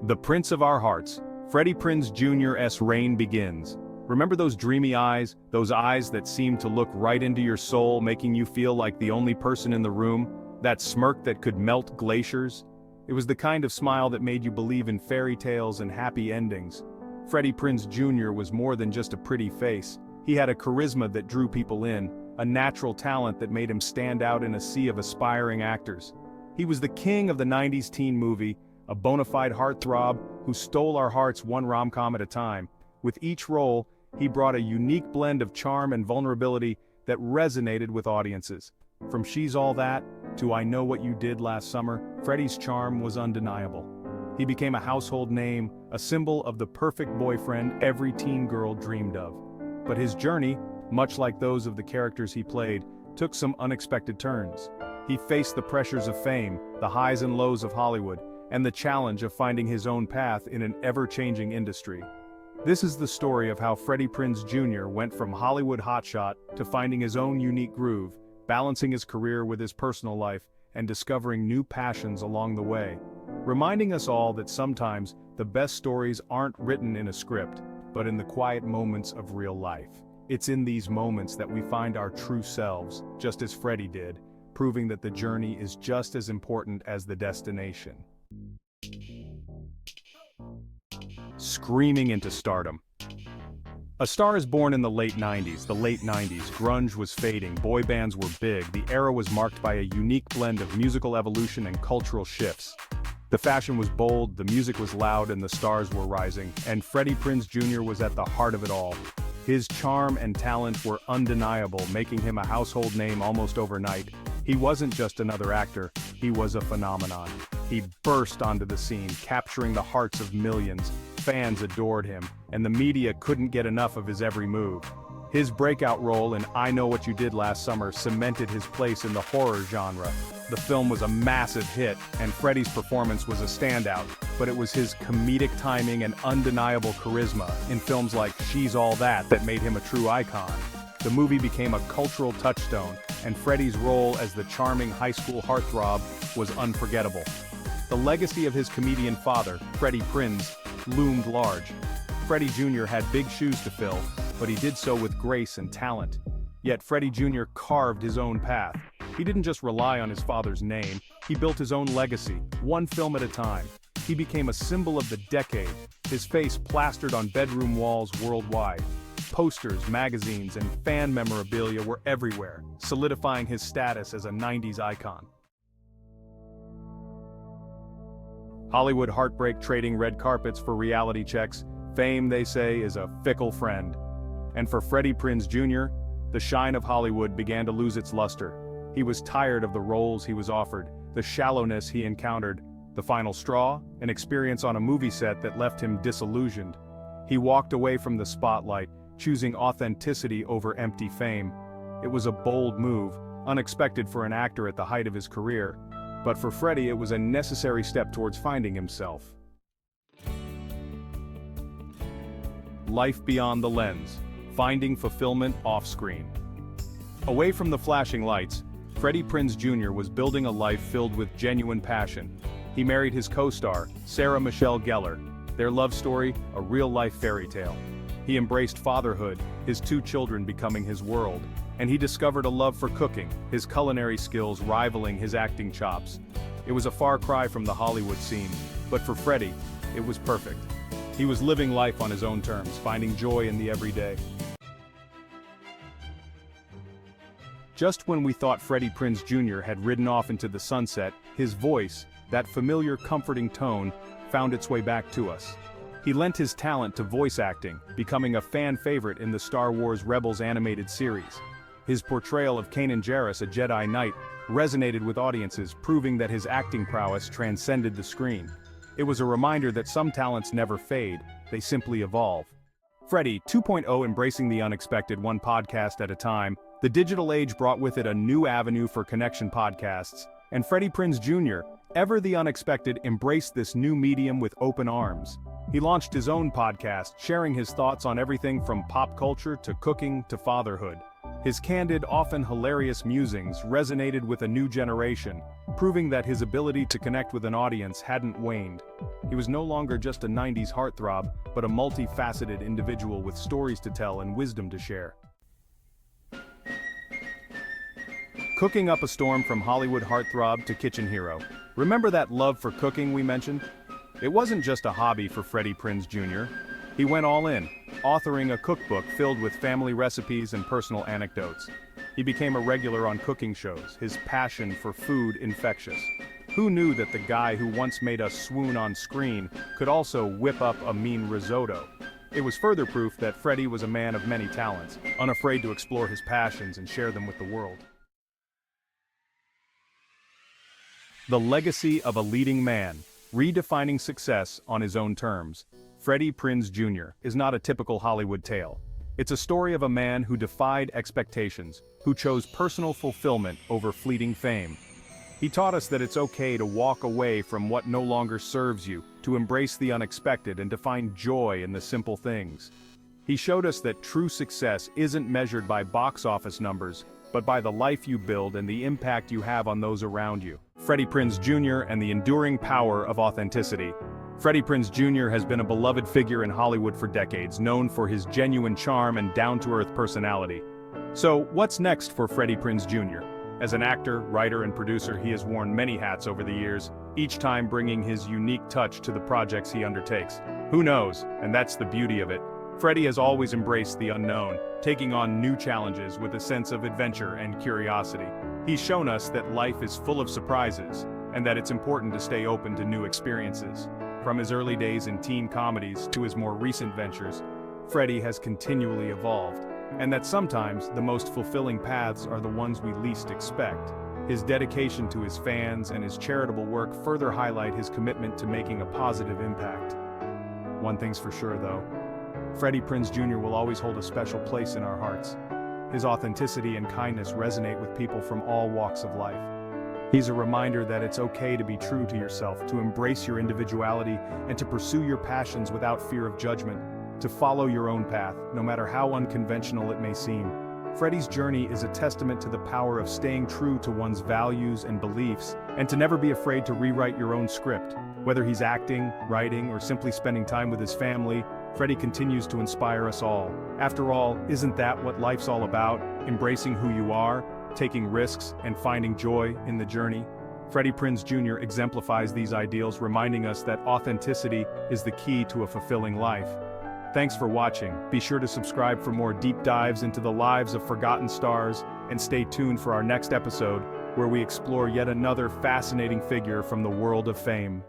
The Prince of Our Hearts, Freddie Prinze Jr.'s reign begins. Remember those dreamy eyes, those eyes that seemed to look right into your soul, making you feel like the only person in the room? That smirk that could melt glaciers? It was the kind of smile that made you believe in fairy tales and happy endings. Freddie Prinze Jr. was more than just a pretty face. He had a charisma that drew people in, a natural talent that made him stand out in a sea of aspiring actors. He was the king of the 90s teen movie, a bona fide heartthrob who stole our hearts one rom-com at a time. With each role, he brought a unique blend of charm and vulnerability that resonated with audiences. From She's All That to I Know What You Did Last Summer, Freddie's charm was undeniable. He became a household name, a symbol of the perfect boyfriend every teen girl dreamed of. But his journey, much like those of the characters he played, took some unexpected turns. He faced the pressures of fame, the highs and lows of Hollywood, and the challenge of finding his own path in an ever-changing industry. This is the story of how Freddie Prinze Jr. went from Hollywood hotshot to finding his own unique groove, balancing his career with his personal life, and discovering new passions along the way. Reminding us all that sometimes the best stories aren't written in a script, but in the quiet moments of real life. It's in these moments that we find our true selves, just as Freddie did, proving that the journey is just as important as the destination. Screaming into stardom. A star is born in the late 90s. Grunge was fading, boy bands were big, the era was marked by a unique blend of musical evolution and cultural shifts. The fashion was bold, the music was loud, and the stars were rising, and Freddie Prinze Jr. was at the heart of it all. His charm and talent were undeniable, making him a household name almost overnight. He wasn't just another actor, he was a phenomenon. He burst onto the scene, capturing the hearts of millions. Fans adored him, and the media couldn't get enough of his every move. His breakout role in I Know What You Did Last Summer cemented his place in the horror genre. The film was a massive hit, and Freddie's performance was a standout, but it was his comedic timing and undeniable charisma in films like She's All That that made him a true icon. The movie became a cultural touchstone, and Freddie's role as the charming high school heartthrob was unforgettable. The legacy of his comedian father, Freddie Prinze, loomed large. Freddie Jr. had big shoes to fill, but he did so with grace and talent. Yet Freddie Jr. carved his own path. He didn't just rely on his father's name, he built his own legacy, one film at a time. He became a symbol of the decade, his face plastered on bedroom walls worldwide. Posters, magazines, and fan memorabilia were everywhere, solidifying his status as a 90s icon. Hollywood heartbreak trading red carpets for reality checks, fame, they say, is a fickle friend. And for Freddie Prinze Jr., the shine of Hollywood began to lose its luster. He was tired of the roles he was offered, the shallowness he encountered. The final straw, an experience on a movie set that left him disillusioned. He walked away from the spotlight, choosing authenticity over empty fame. It was a bold move, unexpected for an actor at the height of his career. But for Freddie, it was a necessary step towards finding himself. Life beyond the lens, finding fulfillment off-screen. Away from the flashing lights, Freddie Prinze Jr. was building a life filled with genuine passion. He married his co-star, Sarah Michelle Gellar. Their love story, a real-life fairy tale. He embraced fatherhood, his 2 children becoming his world. And he discovered a love for cooking, his culinary skills rivaling his acting chops. It was a far cry from the Hollywood scene, but for Freddie, it was perfect. He was living life on his own terms, finding joy in the everyday. Just when we thought Freddie Prinze Jr. had ridden off into the sunset, his voice, that familiar comforting tone, found its way back to us. He lent his talent to voice acting, becoming a fan favorite in the Star Wars Rebels animated series. His portrayal of Kanan Jarrus, a Jedi Knight, resonated with audiences, proving that his acting prowess transcended the screen. It was a reminder that some talents never fade, they simply evolve. Freddie 2.0 embracing the unexpected, one podcast at a time. The digital age brought with it a new avenue for connection podcasts, and Freddie Prinze Jr., ever the unexpected, embraced this new medium with open arms. He launched his own podcast, sharing his thoughts on everything from pop culture to cooking to fatherhood. His candid, often hilarious musings resonated with a new generation, proving that his ability to connect with an audience hadn't waned. He was no longer just a 90s heartthrob, but a multifaceted individual with stories to tell and wisdom to share. Cooking up a storm from Hollywood heartthrob to kitchen hero. Remember that love for cooking we mentioned? It wasn't just a hobby for Freddie Prinze Jr. He went all in, authoring a cookbook filled with family recipes and personal anecdotes. He became a regular on cooking shows, his passion for food infectious. Who knew that the guy who once made us swoon on screen could also whip up a mean risotto? It was further proof that Freddie was a man of many talents, unafraid to explore his passions and share them with the world. The legacy of a leading man, redefining success on his own terms. Freddie Prinze Jr. is not a typical Hollywood tale. It's a story of a man who defied expectations, who chose personal fulfillment over fleeting fame. He taught us that it's okay to walk away from what no longer serves you, to embrace the unexpected and to find joy in the simple things. He showed us that true success isn't measured by box office numbers, but by the life you build and the impact you have on those around you. Freddie Prinze Jr. and the enduring power of authenticity. Freddie Prinze Jr. has been a beloved figure in Hollywood for decades, known for his genuine charm and down-to-earth personality. So, what's next for Freddie Prinze Jr.? As an actor, writer, and producer, he has worn many hats over the years, each time bringing his unique touch to the projects he undertakes. Who knows? And that's the beauty of it. Freddie has always embraced the unknown, taking on new challenges with a sense of adventure and curiosity. He's shown us that life is full of surprises, and that it's important to stay open to new experiences. From his early days in teen comedies to his more recent ventures, Freddie has continually evolved, and that sometimes the most fulfilling paths are the ones we least expect. His dedication to his fans and his charitable work further highlight his commitment to making a positive impact. One thing's for sure though, Freddie Prinze Jr. will always hold a special place in our hearts. His authenticity and kindness resonate with people from all walks of life. He's a reminder that it's okay to be true to yourself, to embrace your individuality, and to pursue your passions without fear of judgment, to follow your own path, no matter how unconventional it may seem. Freddie's journey is a testament to the power of staying true to one's values and beliefs, and to never be afraid to rewrite your own script. Whether he's acting, writing, or simply spending time with his family, Freddie continues to inspire us all. After all, isn't that what life's all about? Embracing who you are, taking risks, and finding joy in the journey? Freddie Prinze Jr. exemplifies these ideals, reminding us that authenticity is the key to a fulfilling life. Thanks for watching. Be sure to subscribe for more deep dives into the lives of forgotten stars, and stay tuned for our next episode, where we explore yet another fascinating figure from the world of fame.